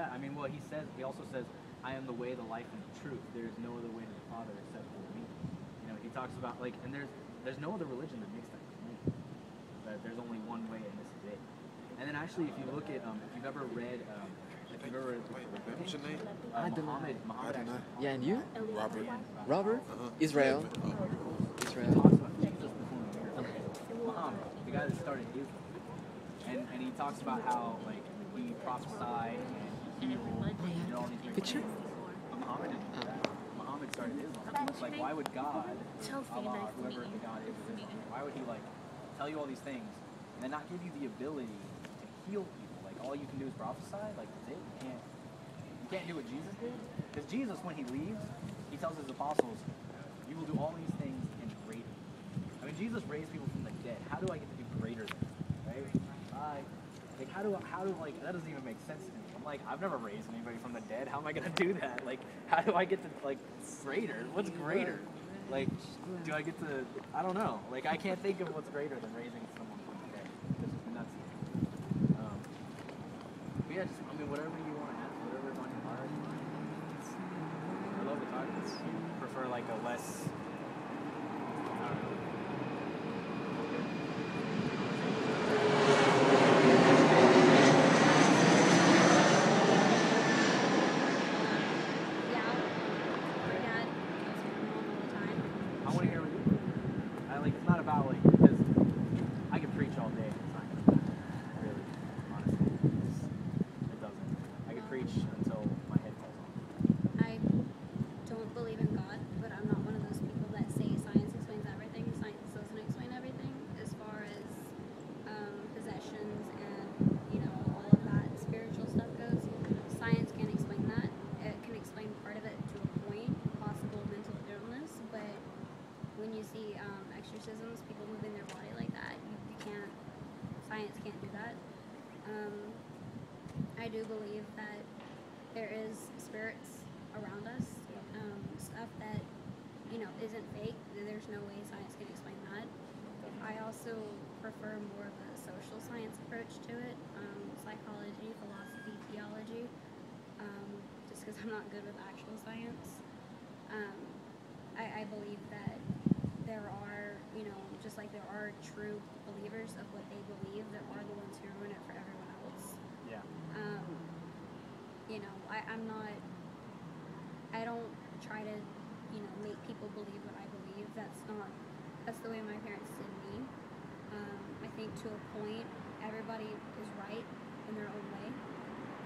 Yeah, I mean, well, he also says, I am the way, the life, and the truth. There is no other way to the Father except through me. You know, he talks about, like, and there's no other religion that makes that claim. That there's only one way and this is it. And then actually, if you look at, if you've ever read, What's your name? Muhammad actually. Yeah, and you? Robert. Robert? Israel. Israel. Talks about Jesus before Muhammad, the guy that started Islam. And he talks about how, like, he prophesied and he did all these great Picture? things. But Muhammad didn't do that. Muhammad started Islam. It's like, why would God, Allah, whoever the God is, why would he, like, tell you all these things and then not give you the ability to heal people? Like, all you can do is prophesy? Like, that's it? You can't do what Jesus did? Because Jesus, when he leaves, he tells his apostles, you will do all these things and greater. I mean, Jesus raised people from the dead. How do I get to do greater than that? Right? Like, how do, like, that doesn't even make sense to me. I'm like, I've never raised anybody from the dead. How am I going to do that? Like, how do I get to, like, greater? What's greater? Like, do I get to, I don't know. Like, I can't think of what's greater than raising someone from the dead. It's just nuts. But yeah, just, I mean, whatever you want to ask, whatever's on your heart. I love the talk. I prefer, like, a less, I don't know. People moving their body like that, you can't, science can't do that. I do believe that there is spirits around us, stuff that, you know, isn't fake. There's no way science can explain that. I also prefer more of a social science approach to it, psychology, philosophy, theology, just because I'm not good with actual science. I believe that there are, you know, just like there are true believers of what they believe, there are the ones who ruin it for everyone else. Yeah. You know, I don't try to, you know, make people believe what I believe. That's the way my parents did me. I think to a point, everybody is right in their own way.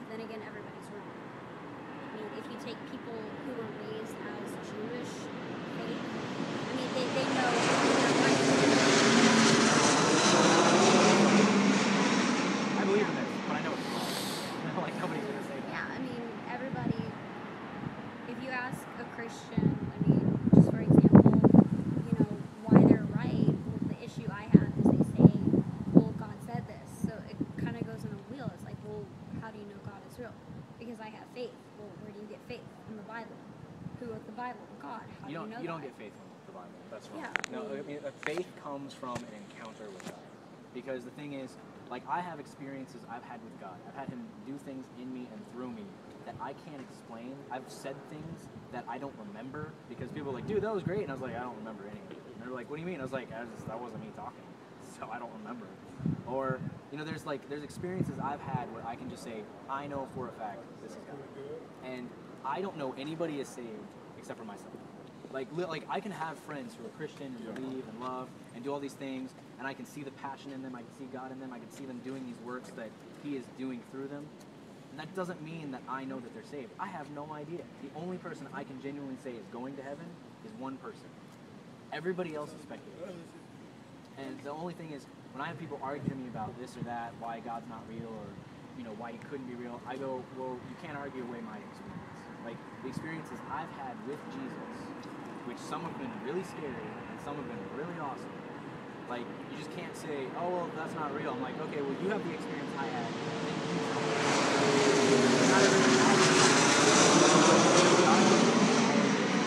But then again, everybody's wrong. I mean, if you take people who were raised as Jewish faith, I mean, they know they're right. I believe in this, but I know it's wrong. Like, nobody's going to say that. Yeah, I mean, everybody, if you ask a Christian, I mean, just for example, you know, why they're right, well, the issue I have is they say, well, God said this. So it kind of goes in a wheel. It's like, well, how do you know God is real? Because I have faith. Well, where do you get faith? From the Bible. Who wrote the Bible? God. How do you know You that? don't get faith from the Bible. That's wrong. Yeah. No, I mean, faith comes from an encounter with God. Because the thing is, like, I have experiences I've had with God. I've had him do things in me and through me that I can't explain. I've said things that I don't remember because people are like, dude, that was great. And I was like, I don't remember any of it. And they're like, what do you mean? I was like, that wasn't me talking. So I don't remember. Or, you know, there's experiences I've had where I can just say, I know for a fact this is God. And I don't know anybody is saved except for myself. Like I can have friends who are Christian and believe and love and do all these things, and I can see the passion in them, I can see God in them, I can see them doing these works that he is doing through them. And that doesn't mean that I know that they're saved. I have no idea. The only person I can genuinely say is going to heaven is one person. Everybody else is speculation. And the only thing is, when I have people argue to me about this or that, why God's not real, or, you know, why he couldn't be real, I go, well, you can't argue away my experience. Like, the experiences I've had with Jesus, which some have been really scary and some have been really awesome. Like, you just can't say, oh, well, that's not real. I'm like, okay, well, you have the experience I had. Not everyone has it.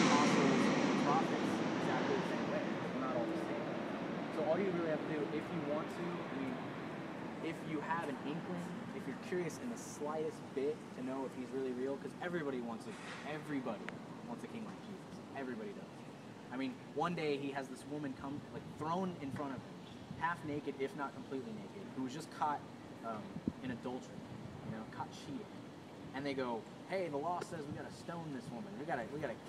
Apostles and prophets exactly the same way. We're not all the same. So all you really have to do, if you want to, I mean, if you have an inkling, if you're curious in the slightest bit to know if he's really real, because everybody wants a king like Jesus. Everybody does. I mean, one day he has this woman come, like, thrown in front of him, half naked, if not completely naked, who was just caught in adultery, caught cheating. And they go, hey, the law says we gotta stone this woman. We gotta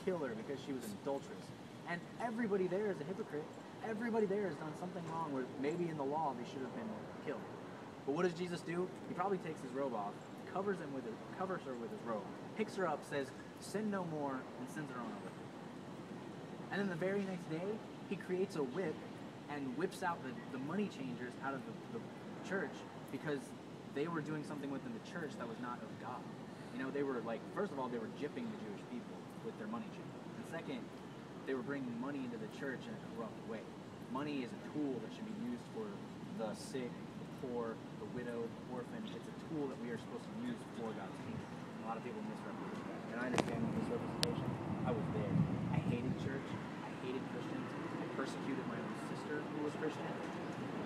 kill her because she was an adulteress. And everybody there is a hypocrite. Everybody there has done something wrong where maybe in the law they should have been killed. But what does Jesus do? He probably takes his robe off, covers her with his robe, picks her up, says, sin no more, and sends her on over. And then the very next day, he creates a whip and whips out the money changers out of the church because they were doing something within the church that was not of God. They were like, first of all, they were gypping the Jewish people with their money changers. And second, they were bringing money into the church in a corrupt way. Money is a tool that should be used for the sick, the poor, the widow, the orphan. It's a tool that we are supposed to use for God's kingdom. A lot of people misrepresent that. And I understand the misrepresentation. I was there. I hated church. I hated Christians. I persecuted my own sister who was Christian.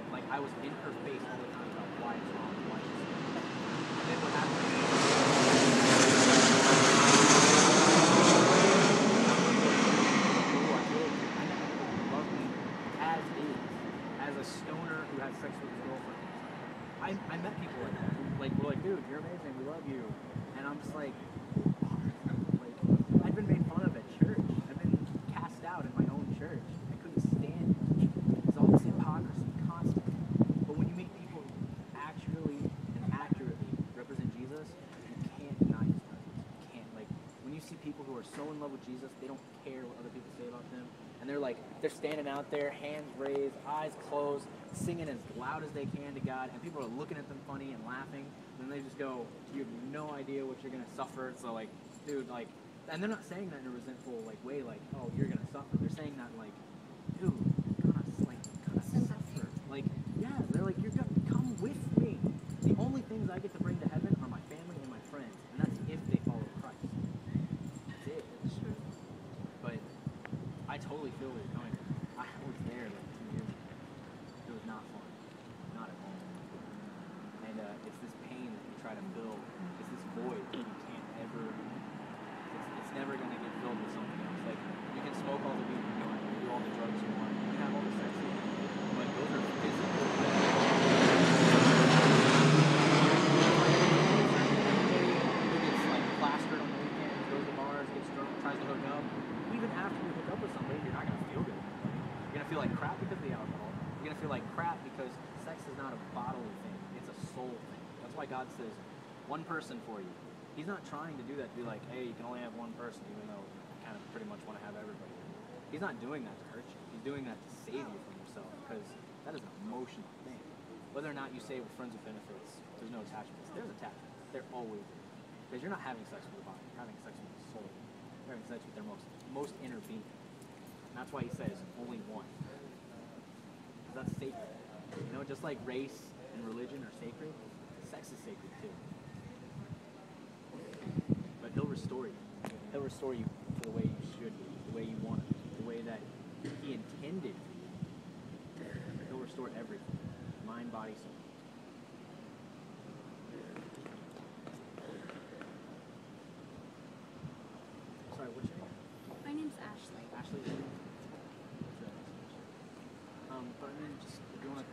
Like, I was in her face all the time about why it's wrong, why she's wrong. And then what happened stoner who had sex with his girlfriend. I met people like that. We're like, dude, you're amazing, we love you. And I'm just like, I've been made fun of at church. I've been cast out in my own church. I couldn't stand it. It's all this hypocrisy, constantly. But when you meet people who actually and accurately represent Jesus, you can't deny his presence. You can't. When you see people who are so in love with Jesus, they don't care what other people say about them. And they're standing out there, hands raised, eyes closed, singing as loud as they can to God, and people are looking at them funny and laughing, and they just go, you have no idea what you're going to suffer, so dude, and they're not saying that in a resentful, way, oh, you're going to suffer. They're saying that dude, you're going to suffer. Yeah, they're like, you're going to come with me. The only things I get to bring to heaven are my family and my friends, and that's if they follow Christ. That's it. Sure. But I totally feel where you're coming from. I was there 2 years ago. It was not fun. Not at all. And it's this pain that you try to fill. It's this void that you can't ever... It's never going to get filled with something else. You can smoke all the weed you want, you can do all the drugs you want, you can have all the sex you want, but those are physical things. Plastered on the weekends, goes to bars, gets drunk, tries to hook up. Even after you hook up with somebody, you're not going to feel good. You're going to feel like crap because of the alcohol. You're going to feel like crap because sex is not a bodily thing. It's a soul thing. That's why God says, one person for you. He's not trying to do that to be like, hey, you can only have one person, even though you kind of pretty much want to have everybody. He's not doing that to hurt you. He's doing that to save you from yourself, because that is an emotional thing. Whether or not you say with friends with benefits, there's no attachments. There's attachments. There always is. Because you're not having sex with the body. You're having sex with the soul. You're having sex with their most inner being. And that's why he says only one. Because that's sacred. Just like race and religion are sacred, sex is sacred too. But he'll restore you. He'll restore you to the way you should be, the way you want it, the way that he intended for you. He'll restore everything. Mind, body, soul. Sorry, what's your name? My name's Ashley. Ashley? But I mean, just, if you want to